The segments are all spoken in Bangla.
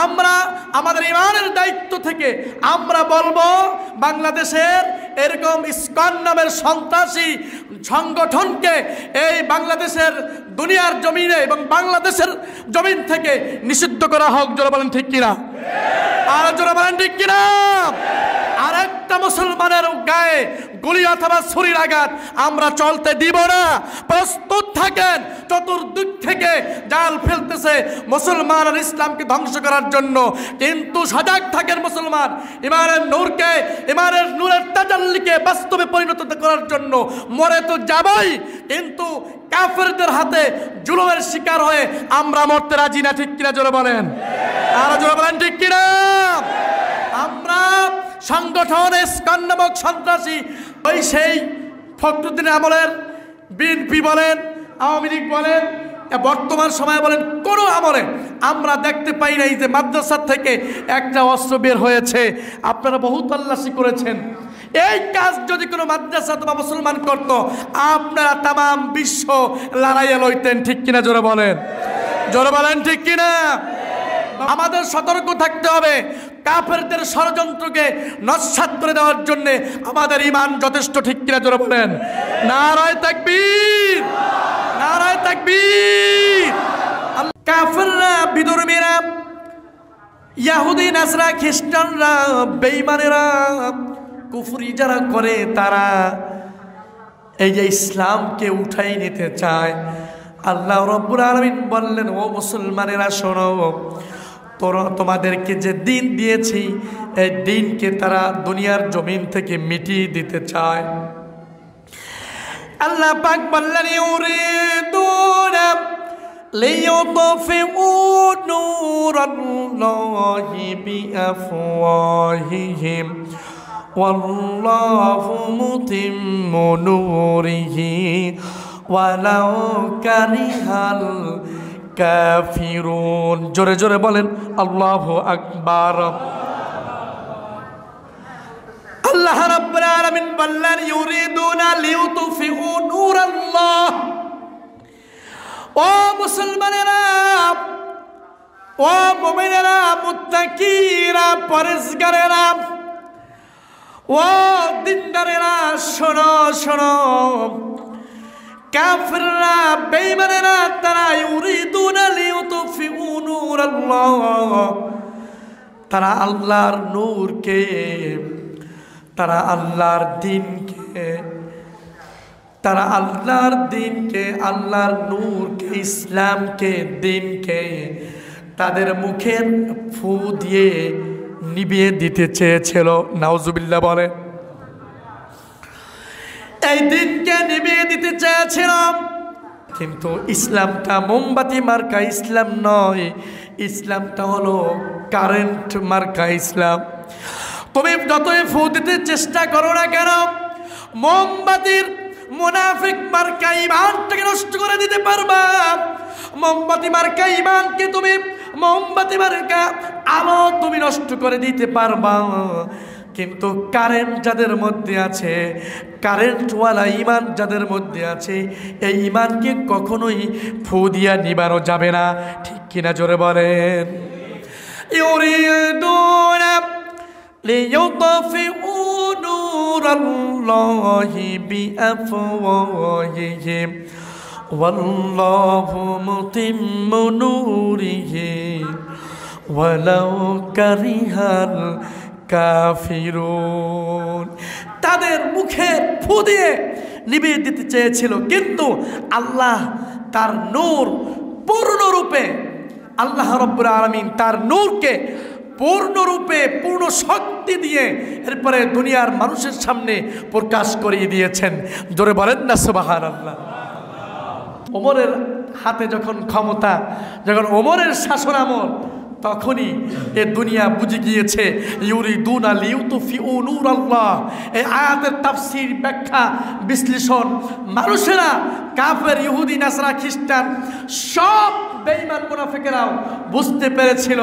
আমরা আমাদের ইমানের দায়িত্ব থেকে আমরা বলবো বাংলাদেশের এরকম ইসকন নামের সন্ত্রাসী সংগঠনকে এই বাংলাদেশের দুনিয়ার জমিনে এবং বাংলাদেশের জমিন থেকে নিষিদ্ধ করা হোক। জোরে বলেন ঠিক কিনা? আর জোরে বলেন ঠিক কিনা? আর একটা মুসলমানের গায়ে গুলি অথবা ছুরির আঘাত আমরা চলতে দিব না। প্রস্তুত থাকেন, চতুর্দিক থেকে জাল ফেলতেছে মুসলমান আর ইসলামকে ধ্বংস করার জন্য, কিন্তু সজাগ থাকেন মুসলমান। ইমানের নূরকে, ইমানের নূরের তাজাল্লিকে বাস্তবে পরিণত করার জন্য মরে তো যাবই, কিন্তু কাফেরদের হাতে জুলুমের শিকার হয়ে আমরা মরতে রাজি না। ঠিক কিনা? জোরে বলেন। আর জোরে বলেন ঠিক কিনা? আমরা সংগঠন ইসকন নামক সন্ত্রাসী ওই সেই ফখরুদ্দিন আমলের বিএনপি বলেন, আওয়ামী লীগ বলেন, বর্তমান সময়ে বলেন, কোনো আমলে আমরা দেখতে পাই নাই যে মাদ্রাসা থেকে একটা অস্ত্র বের হয়েছে। আপনারা বহু তল্লাশি করেছেন। এই কাজ যদি কোনো মাদ্রাসা অথবা মুসলমান করত, আপনারা তাম বিশ্ব লড়াইয়ে লইতেন। ঠিক কিনা? জোরে বলেন। জোরে বলেন ঠিক কিনা? আমাদের সতর্ক থাকতে হবে। কাফেরদের ষড়যন্ত্রকে নস্যাৎ করে দেওয়ার জন্য আমাদের ঈমান যথেষ্ট। ঠিক কিনা? জোরে বলেন। নারায়ে তাকবীর, নারায়ে তাকবীর। কাফেররা, বিধর্মীরা, ইহুদি, নাসরা, খ্রিস্টানরা, বেঈমানেরা, কুফরি যারা করে, তারা এই যে ইসলামকে উঠাই নিতে চায়। আল্লাহ রাব্বুল আলামিন বললেন, ও মুসলমানেরা শোনো, তোমাদেরকে যে দিন দিয়েছি এই দিনকে তারা দুনিয়ার জমিন থেকে মিটিয়ে দিতে চায়। আল্লাহ পাক বললেন, ইউরিদুনা লিইউতফিউ নূরাল্লাহি বিআফওয়াহিহিম ওয়াল্লাহু মুতিম্মু নূরিহি ওয়ালাউ কারিহাল কাফিরুন। জোরে জোরে বলেন আল্লাহু আকবার। আল্লাহ রাব্বুল আলামিন বললেন, ইউরিদুনা লিইউতফিউ নূরাল্লাহ। ও মুসলমানেরা, ও মুমিনেরা, মুত্তাকিরা, পরেজগারেরা, ও দিনদারেরা, শোনো শোনো। কাফেররা, বেঈমানেরা, তারা ইউরিদুনা লিইউতফিউ নূরাল্লাহ, তারা আল্লাহর নূরকে, তারা আল্লাহর দ্বীনকে, তারা আল্লাহর দ্বীনকে, আল্লাহর নূরকে, ইসলামকে, দ্বীনকে তাদের মুখের ফু দিয়ে নিভিয়ে দিতে চেয়েছিল। নাউজুবিল্লাহ বলে। এই দিনকে নিভিয়ে দিতে চেয়েছিল, কিন্তু ইসলামটা মোমবাতি মার্কা ইসলাম নয়, ইসলামটা হলো কারেন্ট মার্কা ইসলাম। তুমি যতই ফু দিতে চেষ্টা করো না কেন, মোমবাতির মুনাফিক মার্কা ঈমানটাকে নষ্ট করে দিতে পারবা। মোমবাতি মার্কা ঈমানকে তুমি, মোমবাতি মার্কা আলো তুমি নষ্ট করে দিতে পারবা, কিন্তু কারেন্ট যাদের মধ্যে আছে, কারেন্টওয়ালা ঈমান যাদের মধ্যে আছে, এই ঈমানকে কখনোই ফু দিয়া নিবানো যাবে না। ঠিক কিনা? জোরে বলেন। ইউরিদুনা লিইউতফিউ নূরাল্লাহি বিআফওয়াহিহিম ওয়াল্লাহু মুতিম্মু নূরিহি ওয়ালাউ কারিহাল কাফিরুন। তাদের মুখে ফু দিয়ে নিভিয়ে দিতে চেয়েছিল, কিন্তু আল্লাহ তার নূর পূর্ণরূপে, আল্লাহ রাব্বুল আলামিন তার নূরকে পূর্ণরূপে, পূর্ণ শক্তি দিয়ে এরপরে দুনিয়ার মানুষের সামনে প্রকাশ করিয়ে দিয়েছেন। জোরে বলেন না সুবহানাল্লাহ। ওমরের হাতে যখন ক্ষমতা, যখন ওমরের শাসন আমল, তখনই এ দুনিয়া বুঝে গিয়েছে ইউরিদুনা লিইউতফিউ নূরাল্লাহ। এই আয়াতের তাফসীর, ব্যাখ্যা, বিশ্লেষণ মানুষেরা, কাফের, ইহুদি, নাসরা, খ্রিস্টান, সব বেঈমান মুনাফিকেরাও বুঝতে পেরেছিল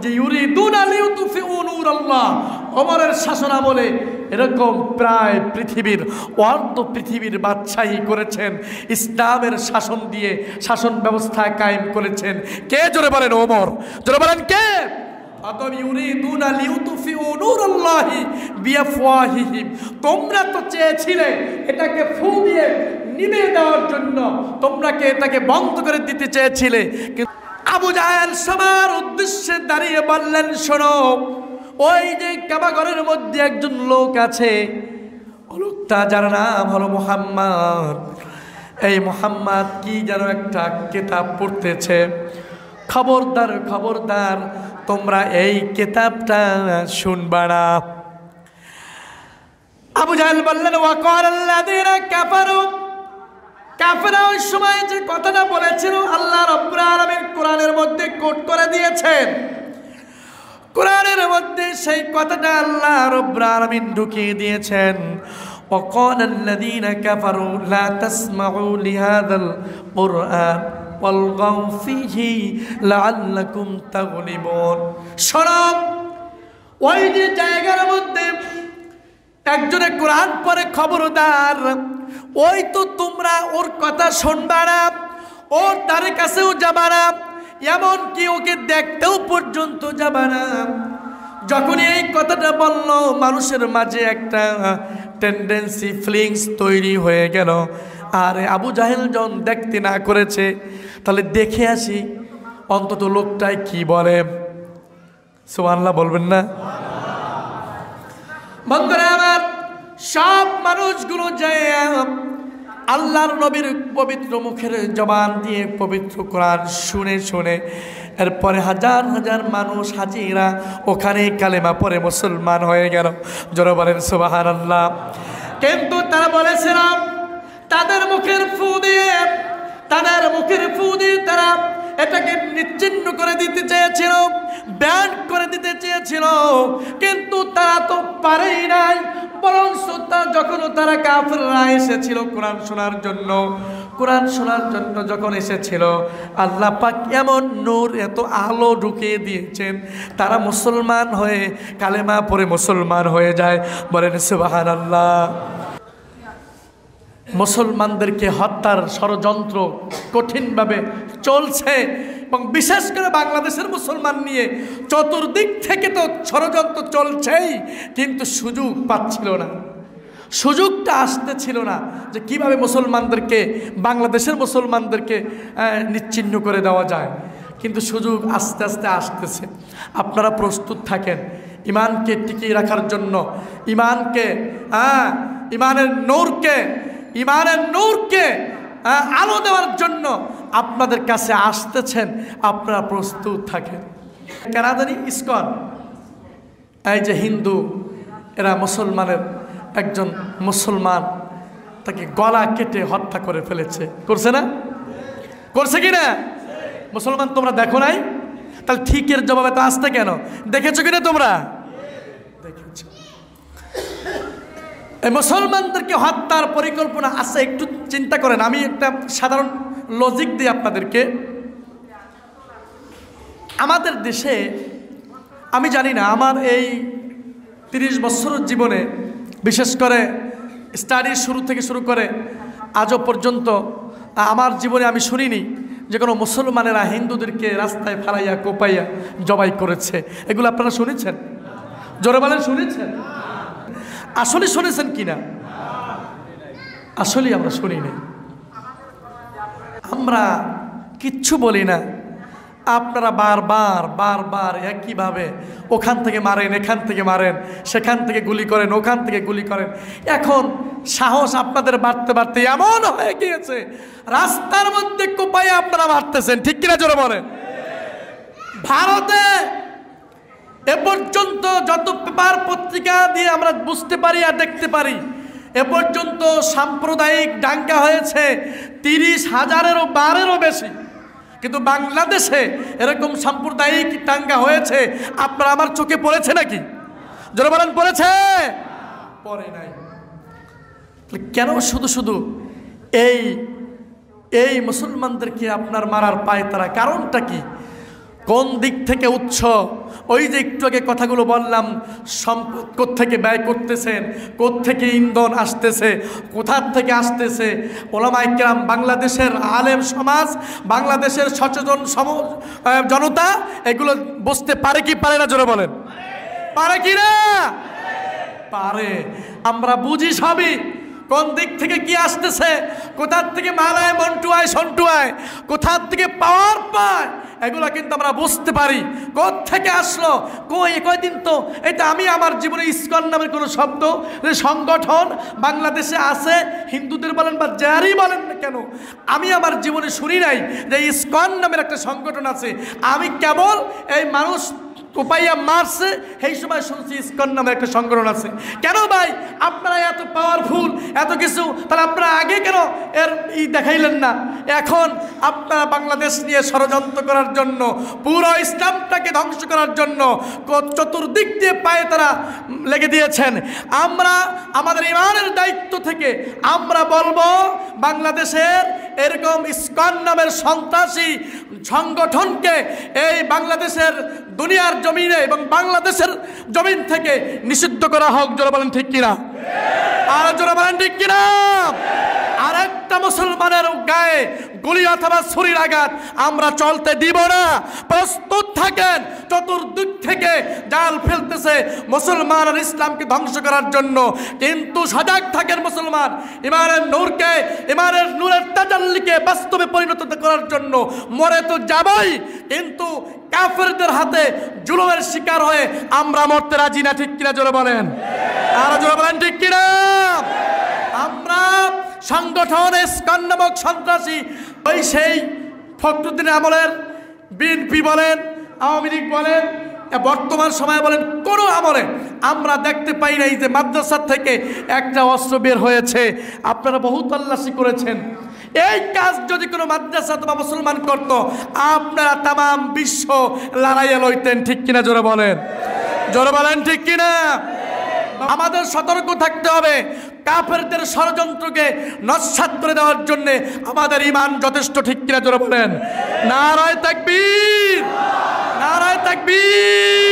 যে ইউরিদুনা লিইউতফিউ নূরাল্লাহ। ওমরের শাসন আমলে এরকম প্রায় পৃথিবীর অর্ধ পৃথিবীর বাদশাহী করেছেন, ইসলামের শাসন দিয়ে শাসন ব্যবস্থা কায়েম করেছেন। কে? জোরে বলেন ওমর। জোরে বলেন কে? তোমরা তো চেয়েছিলে এটাকে ফু দিয়ে নিভে দেওয়ার জন্য, তোমরা এটাকে বন্ধ করে দিতে চেয়েছিলে, কিন্তু আবু জাহেল সবার উদ্দেশ্যে দাঁড়িয়ে বললেন, শোনো, ওই যে কাবা ঘরের মধ্যে একজন লোক আছে, লোকটা যার নাম হলো মুহাম্মদ। এই মুহাম্মদ কি যেন একটা কিতাব পড়তেছে, খবরদার খবরদার তোমরা এই কিতাবটা শুনবা না। আবু জাহেল বললেন, ওয়াকালাল্লাযীনা কাফারু, কাফেররা ওই সময় যে কথাটা বলেছিল আল্লাহ রাব্বুল আলামিন কোরআনের মধ্যে কোট করে দিয়েছেন। কোরআনের মধ্যে সেই কথাটা আল্লাহ রাব্বুল আলামিন ঢুকিয়ে দিয়েছেন। ওয়াকালাল্লাযীনা কাফারু লা তাসমাউ লিহাযাল কুরআন ওয়ালগাউ ফীহি লাআল্লাকুম তাগলিবুন। শোনো, ওই যে জায়গার মধ্যে একজনে কোরআন পড়ে, খবরদার ওই তো তোমরা ওর কথা শুনবা না, ওর তার কাছেও যাবা না, এমনকি ওকে দেখতেও পর্যন্ত যাবা না। যখনই এই কথাটা বলল, মানুষের মাঝে একটা টেন্ডেন্সি ফিলিংস তৈরি হয়ে গেল। আর আবু জাহেল যখন দেখতে না করেছে, তাহলে দেখে আসি অন্তত লোকটাই কি বলে। সুবহানাল্লাহ বলবেন না? বন্ধুরা আমার, সব মানুষগুলো যায় আল্লাহর নবীর পবিত্র মুখের জবান দিয়ে পবিত্র কোরআন শুনে শুনে, এরপরে হাজার হাজার মানুষ হাজিরা ওখানে কালেমা পড়ে মুসলমান হয়ে গেল। জোরে বলেন সুবহানাল্লাহ। কিন্তু তারা বলেছিলাম, তাদের মুখের ফু দিয়ে তারা এটাকে নিচ্ছিন্ন করে দিতে চেয়েছিল, ব্যান করে দিতে চেয়েছিল, কিন্তু তারা তো পারেই নাই। বরং যখন তারা কাফেররা এসেছিল কোরআন শোনার জন্য যখন এসেছিল, আল্লাহ পাক এমন নূর, এত আলো ঢুকিয়ে দিয়েছেন, তারা মুসলমান হয়ে কালেমা পড়ে মুসলমান হয়ে যায়। বলেন সুবহানাল্লাহ। মুসলমানদেরকে হত্যার ষড়যন্ত্র কঠিনভাবে চলছে, এবং বিশেষ করে বাংলাদেশের মুসলমান নিয়ে চতুর্দিক থেকে তো ষড়যন্ত্র চলছেই, কিন্তু সুযোগ পাচ্ছিল না, সুযোগটা আসতেছিল না যে কিভাবে মুসলমানদেরকে, বাংলাদেশের মুসলমানদেরকে নিচ্ছিন্ন করে দেওয়া যায়। কিন্তু সুযোগ আস্তে আস্তে আসতেছে। আপনারা প্রস্তুত থাকেন ইমানকে টিকিয়ে রাখার জন্য, ইমানের নূরকে আলো দেওয়ার জন্য আপনাদের কাছে আসতেছেন। আপনারা প্রস্তুত থাকেন। কেন জানি ইসকন, এই যে হিন্দু, এরা মুসলমানের একজন মুসলমান তাকে গলা কেটে হত্যা করে ফেলেছে। করছে না? করছে কি না? মুসলমান তোমরা দেখো নাই? তাহলে ঠিকের জবাবে তো আসতে কেন? দেখেছো কিনা তোমরা? দেখেছো। এই মুসলমানদেরকে হত্যার পরিকল্পনা আছে, একটু চিন্তা করেন। আমি একটা সাধারণ লজিক দিই আপনাদেরকে। আমাদের দেশে, আমি জানি না, আমার এই 30 বছরের জীবনে, বিশেষ করে স্টাডির শুরু থেকে শুরু করে আজও পর্যন্ত আমার জীবনে আমি শুনিনি যে কোনো মুসলমানেরা হিন্দুদেরকে রাস্তায় ফালাইয়া কোপাইয়া জবাই করেছে। এগুলো আপনারা শুনেছেন? জোরে বলেন, শুনেছেন? আসলে শুনেছেন কিনা? আসলে আমরা শুনিনি। আমরা কিচ্ছু বলি না, আপনারা বারবার একইভাবে ওখান থেকে মারেন, এখান থেকে মারেন, সেখান থেকে গুলি করেন, ওখান থেকে গুলি করেন। এখন সাহস আপনাদের বাড়তে বাড়তে এমন হয়ে গিয়েছে, রাস্তার মধ্যে কোপাইয়া আপনারা মারতেছেন। ঠিক কিনা জোরে বলেন? ভারতে এ পর্যন্ত যত পেপার পত্রিকা দিয়ে আমরা বুঝতে পারি আর দেখতে পারি, এ পর্যন্ত সাম্প্রদায়িক দাঙ্গা হয়েছে 30,000-এরও বারেরও বেশি। কিন্তু বাংলাদেশে এরকম সাম্প্রদায়িক দাঙ্গা হয়েছে, আপনারা আমার চোখে পড়েছে নাকি? যারা বলেন পড়েছে? পড়ে নাই। কেন শুধু শুধু এই মুসলমানদেরকে আপনার মারার পায় তারা? কারণটা কি? কোন দিক থেকে উৎস? ওই যে একটু আগে কথাগুলো বললাম, সম্পদ কোত্থেকে ব্যয় করতেছেন, কোত্থেকে ইন্ধন আসতেছে, কোথার থেকে আসতেছে। ওলামায়ে কেরাম, বাংলাদেশের আলেম সমাজ, বাংলাদেশের সচেতন জনতা এগুলো বুঝতে পারে কি পারে না? জোরে বলেন, পারে কি না? পারে। আমরা বুঝি সবই, কোন দিক থেকে কি আসতেছে, কোথার থেকে মালায় মন্টুয়ায় সন্টুয়ায়, কোথার থেকে পাওয়ার পায়, এগুলো কিন্তু আমরা বুঝতে পারি। কোত্থেকে আসলো, কয়দিন তো এটা আমি আমার জীবনে ইসকন নামের কোনো শব্দ সংগঠন বাংলাদেশে আছে, হিন্দুদের বলেন বা যারই বলেন না কেন, আমি আমার জীবনে শুনি নাই যে ইসকন নামের একটা সংগঠন আছে। আমি কেবল এই মানুষ কোপাইয়া মারছে সেই সময় শুনছি ইসকন নামে একটা সংগঠন আছে। কেন ভাই আপনারা এত পাওয়ারফুল, এত কিছু, তাহলে আপনারা আগে কেন এর দেখাইলেন না? এখন আপনারা বাংলাদেশ নিয়ে ষড়যন্ত্র করার জন্য, পুরো ইসলামটাকে ধ্বংস করার জন্য চতুর্দিক দিয়ে পায়ে তারা লেগে দিয়েছেন। আমরা আমাদের ইমানের দায়িত্ব থেকে আমরা বলবো, বাংলাদেশের এরকম ইসকন নামের সন্ত্রাসী সংগঠনকে এই বাংলাদেশের দুনিয়ার জমিনে এবং বাংলাদেশের জমিন থেকে নিষিদ্ধ করা হোক। জোরে বলেন ঠিক কিনা? আর জোরে বলেন ঠিক কিনা? আর একটা মুসলমানের গায়ে গুলি অথবা ছুরির আঘাত আমরা চলতে দিব না। প্রস্তুত থাকেন, চতুর্দিক থেকে জাল ফেলতেছে মুসলমান আর ইসলামকে ধ্বংস করার জন্য, কিন্তু সজাগ থাকেন মুসলমান। ইমানের নূরকে, ইমানের নূরের তাজাল্লিকে বাস্তবে পরিণত করার জন্য মরে তো যাবই, কিন্তু কাফেরদের হাতে জুলুমের শিকার হয়ে আমরা মরতে রাজি না। ঠিক কিনা? জোরে বলেন, আর জোরে বলেন ঠিক কিনা? আমরা সংগঠন ইসকন নামক সন্ত্রাসী, ওই সেই ফখরুদ্দিন আমলের বিএনপি বলেন, আওয়ামী লীগ বলেন, বর্তমান সময়ে বলেন, কোনো আমলে আমরা দেখতে পাই নাই যে মাদ্রাসা থেকে একটা অস্ত্র বের হয়েছে। আপনারা বহু তল্লাশি করেছেন। এই কাজ যদি কোনো মাদ্রাসা অথবা মুসলমান করত, আপনারা তাম বিশ্ব লড়াইয়ে লইতেন। ঠিক কিনা? জোরে বলেন, জোরে বলেন ঠিক কিনা? আমাদের সতর্ক থাকতে হবে। কাফেরদের ষড়যন্ত্রকে নস্যাৎ করে দেওয়ার জন্য আমাদের ঈমান যথেষ্ট। ঠিক কিনা? জোরে বলেন, নারায়ে তাকবীর, নারায়ে তাকবীর।